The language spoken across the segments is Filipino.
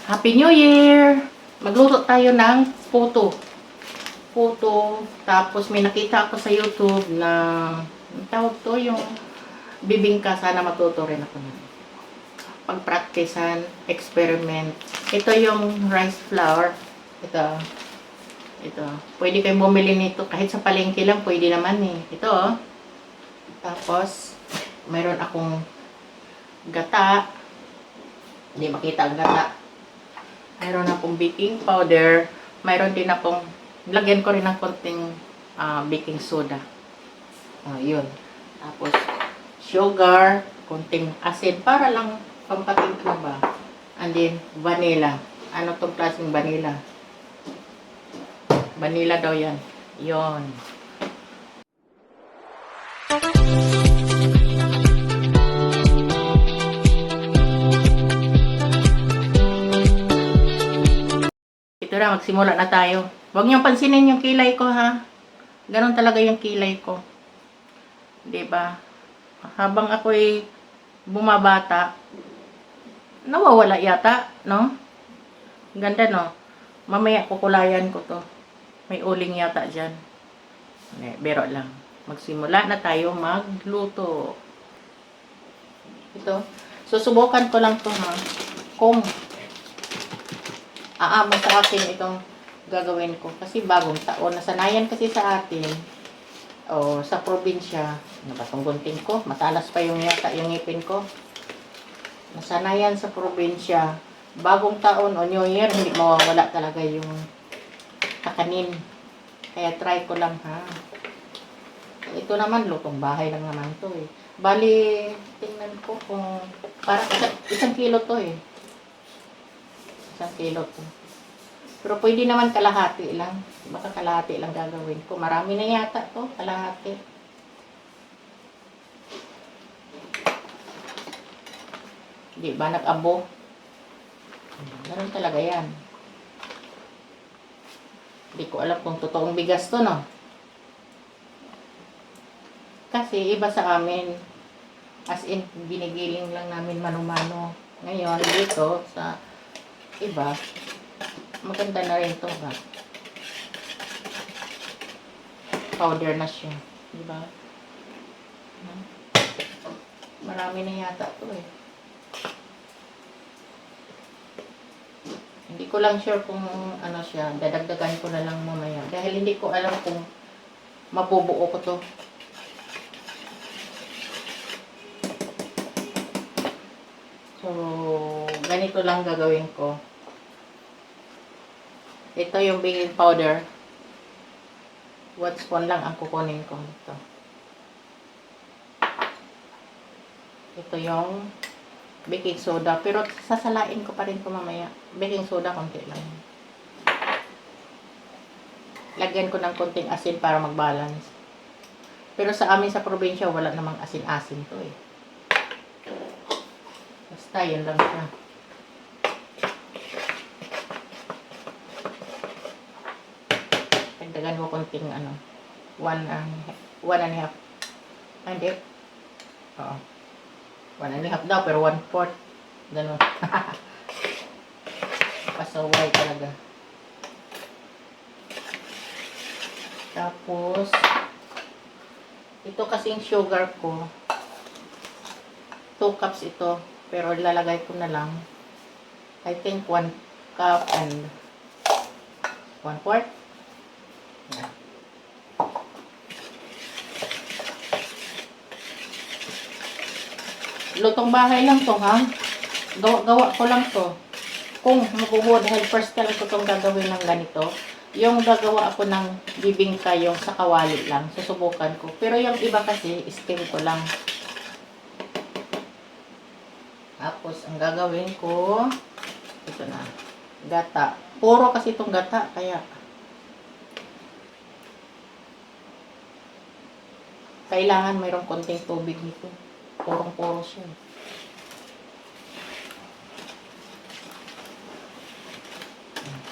Happy New Year! Magluto tayo ng puto. Puto. Tapos may nakita ako sa YouTube na ang tawag to yung bibingka. Sana matuto rin ako na. Pagpraktisan, experiment. Ito yung rice flour. Ito. Ito. Pwede kayong bumili nito. Kahit sa palengke lang, pwede naman eh. Ito oh. Tapos, mayroon akong gata. Hindi makita ang gata. Mayroon akong baking powder. Mayroon din akong, lagyan ko rin ng konting baking soda. Yun. Tapos, sugar, konting asin, para lang pampatimpla ba. And then, vanilla. Ano tong klaseng vanilla? Vanilla daw yan. Yun. Ito na, magsimula na tayo. Huwag niyong pansinin yung kilay ko, ha? Ganon talaga yung kilay ko. Diba? Habang ako'y bumabata, nawawala yata, no? Ganda, no? Mamaya kukulayan ko to. May uling yata dyan. Bero lang. Magsimula na tayo magluto. Ito. Susubukan ko lang to, ha? Kung aamang sa akin itong gagawin ko. Kasi bagong taon. Nasanayan kasi sa atin. O sa probinsya. Ano ba itong gunting ko? Matalas pa yung yata yung ngipin ko. Nasanayan sa probinsya. Bagong taon o New Year, hindi mawawala talaga yung kakanin. Kaya try ko lang, ha. Ito naman, lutong bahay lang naman to eh. Bali, tingnan ko kung parang isang kilo to eh. 1 kilo to. Pero pwede naman kalahati lang. Baka kalahati lang gagawin ko. Marami na yata to, kalahati. Di ba nag-abo? Ganun talaga yan. Hindi ko alam kung totoong bigas to, no? Kasi iba sa amin. As in, ginigiling lang namin mano-mano. Ngayon, dito, sa iba, maganda na rin to ba? Powder na siya. Diba? Marami na yata to eh. Hindi ko lang sure kung ano siya. Dadagdagan ko na lang mamaya. Dahil hindi ko alam kung mabubuo ko to. So, ganito lang gagawin ko. Ito yung baking powder. 1 spoon lang ang kukunin ko ito. Ito yung baking soda. Pero sasalain ko pa rin ko mamaya. Baking soda, konti lang. Lagyan ko ng konting asin para mag-balance. Pero sa amin sa probinsya, wala namang asin-asin to eh. Basta, yun lang siya. Dagdagan ko konting ano, 1 and a half. Hindi. Oo. 1 and a half daw, pero 1/4. Ganun. Pasaway talaga. Tapos, ito kasing sugar ko. 2 cups ito. Pero lalagay ko na lang, I think 1 cup and 1/4. Lutong bahay lang to, ha? Gawa ko lang to. Kung mabubuo, dahil first time ko itong gagawin ng ganito, yung gagawa ako ng bibingka yung sa kawali lang. Susubukan ko. Pero yung iba kasi, steam ko lang. Tapos, ang gagawin ko, ito na, gata. Puro kasi itong gata, kaya kailangan mayroong konting tubig nito. Purong-puro siya.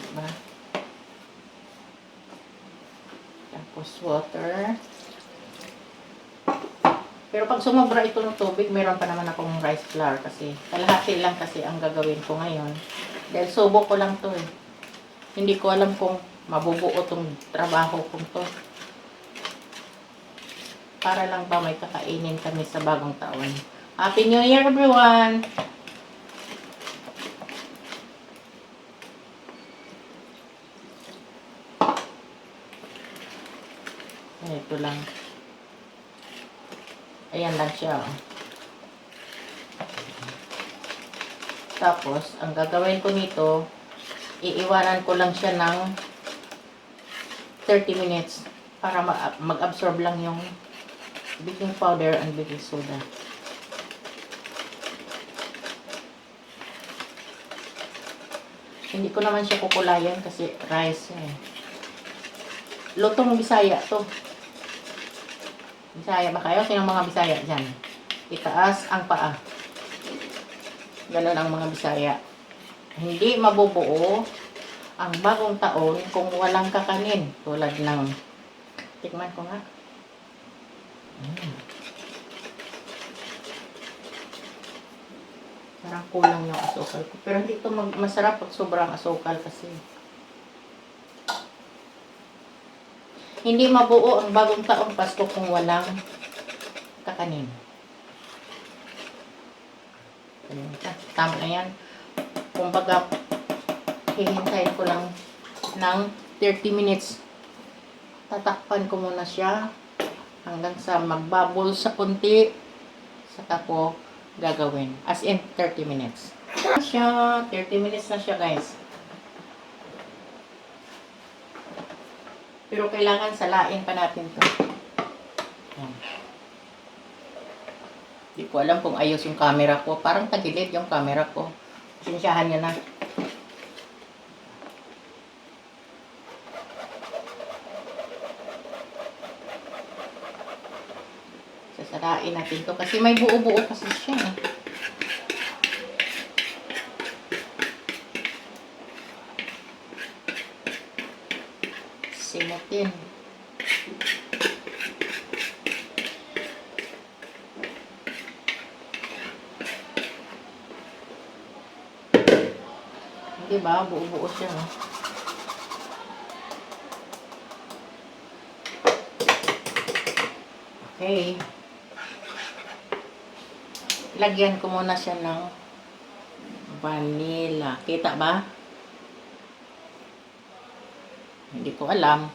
Diba? Tapos water. Pero pag sumobra ito ng tubig, meron pa naman akong rice flour kasi kalahati lang kasi ang gagawin ko ngayon. Dahil subo ko lang to eh. Hindi ko alam kung mabubuo tong trabaho kong to. Para lang ba may kakainin kami sa bagong taon. Happy New Year everyone! Ito lang. Ayan lang siya. Oh. Tapos, ang gagawin ko nito, iiwanan ko lang siya ng 30 minutes para mag-absorb lang yung baking powder and baking soda. Hindi ko naman siya kukulayan kasi rice eh. Lutong Bisaya to. Bisaya ba kayo? Sinong mga Bisaya dyan? Itaas ang paa. Ganun ang mga Bisaya. Hindi mabubuo ang bagong taon kung walang kakanin. Tulad ng, tikman ko nga. Parang kulang yung asukal ko. Pero hindi ito masarap pag sobrang asukal kasi. Hindi mabuo ang bagong taong Pasko kung walang kakanin. Tama na yan. Kung baga, hihintayin ko lang ng 30 minutes. Tatakpan ko muna siya hanggang sa magbubble sa kunti. Saka ko gagawin. As in, 30 minutes. 30 minutes na siya, guys. Pero kailangan salain pa natin to. Yan. Di ko alam kung ayos yung camera ko. Parang tagilid yung camera ko. Sinsyahan niya na. Sasarain natin to kasi may buo-buo kasi siya. Simutin. Diba? Buo-buo siya. Okay. Lagyan ko muna siya ng vanilla. Kita ba? Hindi ko alam.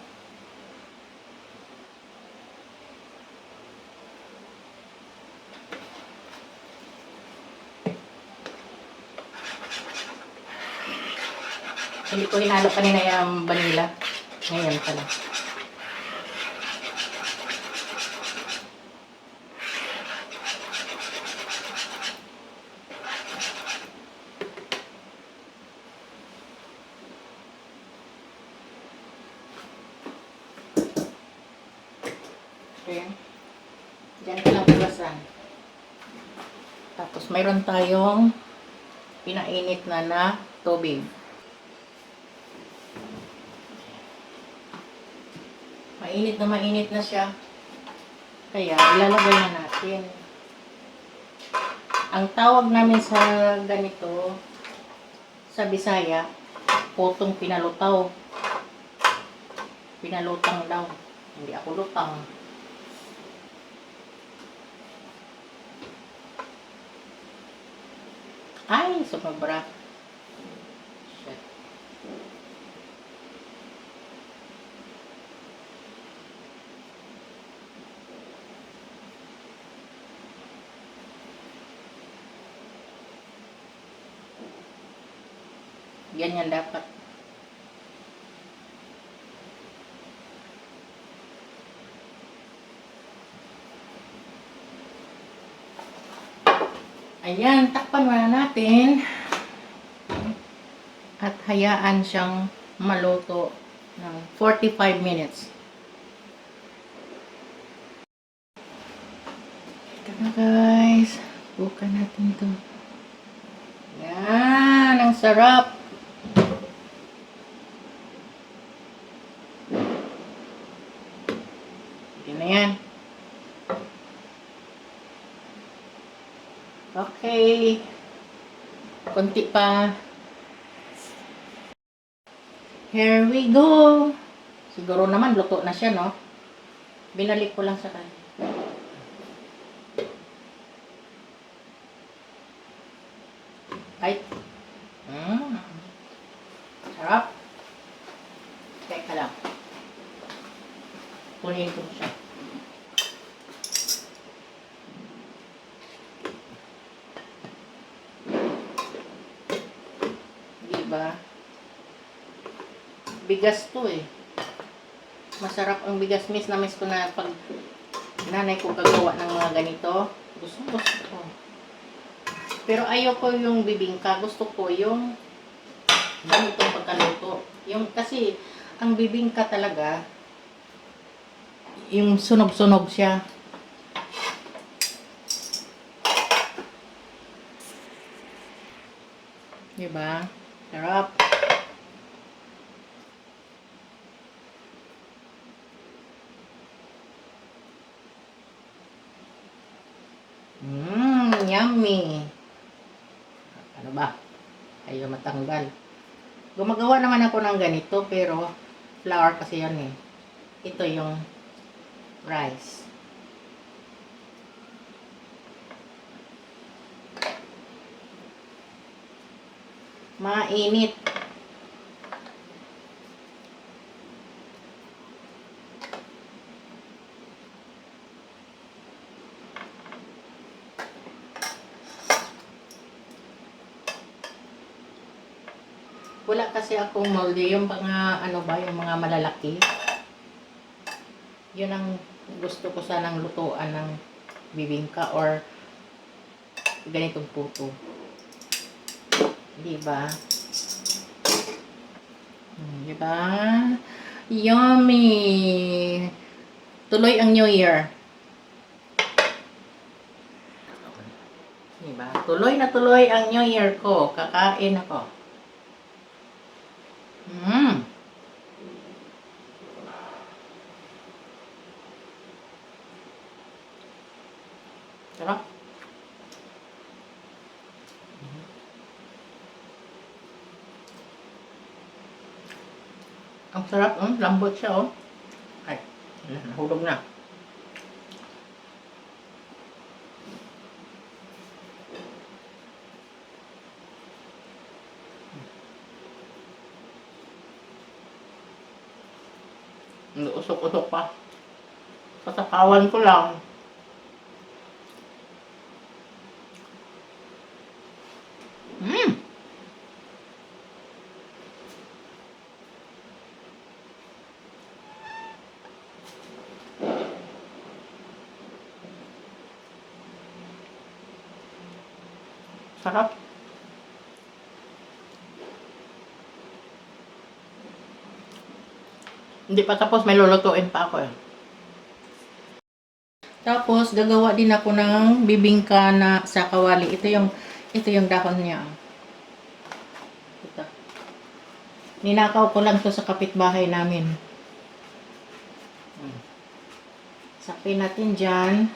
Hindi ko hinalo kanina yung vanilla. Ngayon pala. Okay. Diyan ko lang buwasan. Tapos mayroon tayong pinainit na tubig. Mainit na siya. Kaya ilalagay na natin. Ang tawag namin sa ganito sa Bisaya, putong pinalutaw. Pinalutang daw. Hindi ako lutang. Ay, sumabra. Shit. Ganyan dapat. Ayan, takpan muna natin. At hayaan siyang maluto ng 45 minutes. Ito na guys. Bukan natin to. Yan, ang sarap. Ito na yan. Okay. Kunti pa. Here we go. Siguro naman luto na siya, no? Binalik ko lang sa kanya. Ay. Sarap. Teka lang. Kunin ko siya. Diba? Bigas to eh. Masarap ang bigas. Miss na miss ko na pag nanay ko gagawa ng mga ganito. Gusto ko. Pero ayoko yung bibingka. Gusto ko yung ganitong pagkaluto. Yung kasi ang bibingka talaga yung sunog-sunog siya. Diba? Sarap. Yummy. Ano ba? Ayaw matanggal. Gumagawa naman ako ng ganito pero flour kasi yan eh. Ito yung rice. Mainit. Wala kasi akong molde. Yung mga, ano ba, yung mga malalaki. Yun ang gusto ko sanang lutuan ng bibingka or ganitong puto. Diba? Diba? Yummy! Tuloy ang New Year. Diba? Tuloy na tuloy ang New Year ko. Kakain ako. Sarap. Ang sarap, lambot siya, oh. Ay, nahulog na. Usok-usok pa. Patakawan ko lang. Sarap. Hindi pa tapos, may lulutuin pa ako eh. Tapos gagawa din ako ng bibingka na sa kawali. Ito yung dahon niya. Ito. Ninakaw ko lang to sa kapitbahay namin. Sakpin natin dyan.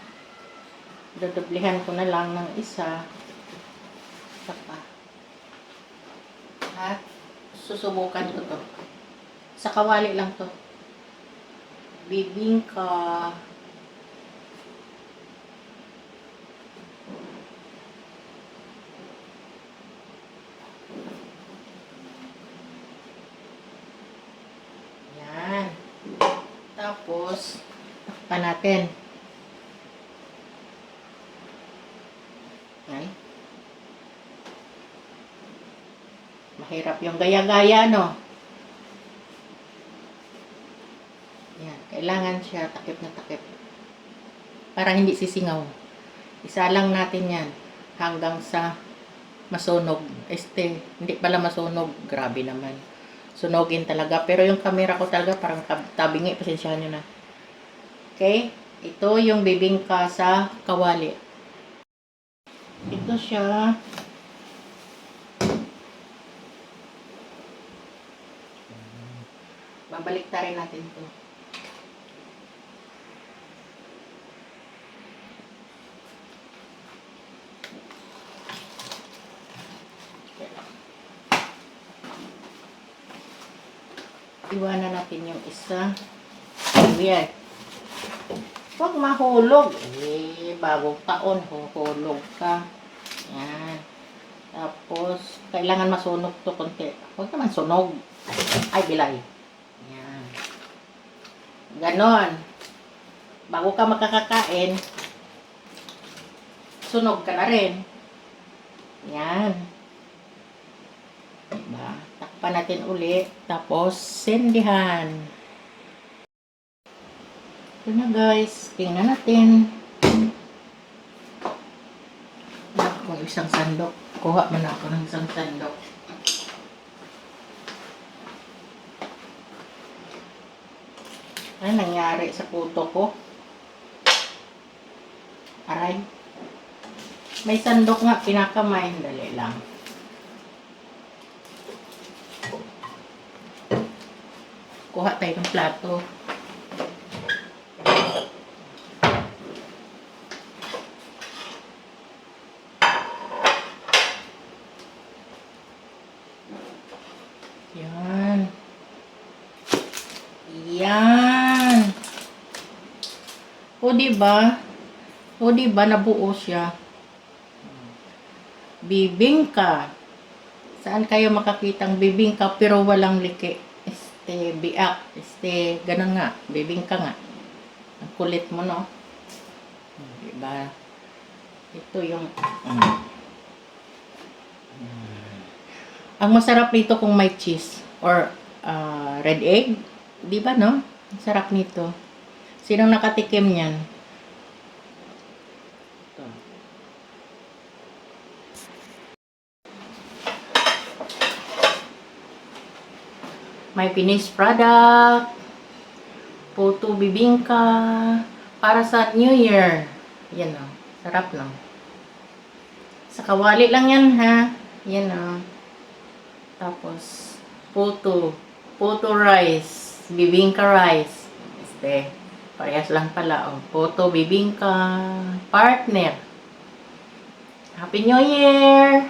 Dodoblihan ko na lang ng isa. Isa pa. At susubukan ko to. Sa kawali lang to. Bibingka. Yan. Tapos, takpan natin. Yan. Mahirap yung gaya-gaya, no? Yan. Kailangan siya takip na takip. Para hindi sisingaw. Isa lang natin yan. Hanggang sa masunog. Hindi pala masunog. Grabe naman. Sunogin talaga. Pero yung camera ko talaga parang tabingi. Pasensyahan nyo na. Okay? Ito yung bibingka sa kawali. Ito siya. Babaliktarin natin ito. Iwanan natin yung isa. Ayan. Huwag mahulog. Bagong taon, huhulog ka. Yan. Tapos, kailangan masunog to konti. Huwag naman sunog. Ay, bilay. Yan. Ganon. Bago ka makakakain, sunog ka na rin. Yan. Diba? Takpan natin uli. Tapos, sendihan. Ito na guys. Tingnan natin. Ako, isang sandok. Kuha man ako ng isang sandok. Ano nangyari sa puto ko? Aray. May sandok nga, pinakamay. Dali lang. Kuha tayo ng plato. Yan. Yan. O, diba? O, diba? Nabuo siya. Bibingka. Saan kayo makakitang bibingka pero walang liki? Biak. Ganun nga. Bibingka nga. Ang kulit mo, no? Diba? Ito yung... Ang masarap nito kung may cheese or red egg. Diba, no? Ang sarap nito. Sinong nakatikim yan? May finished product. Puto bibingka. Para sa New Year. Yan o. Sarap no. Sa kawali lang yan ha. Yan o. Tapos, puto. Puto rice. Bibingka rice. Parehas lang pala o. Puto bibingka. Partner. Happy New Year!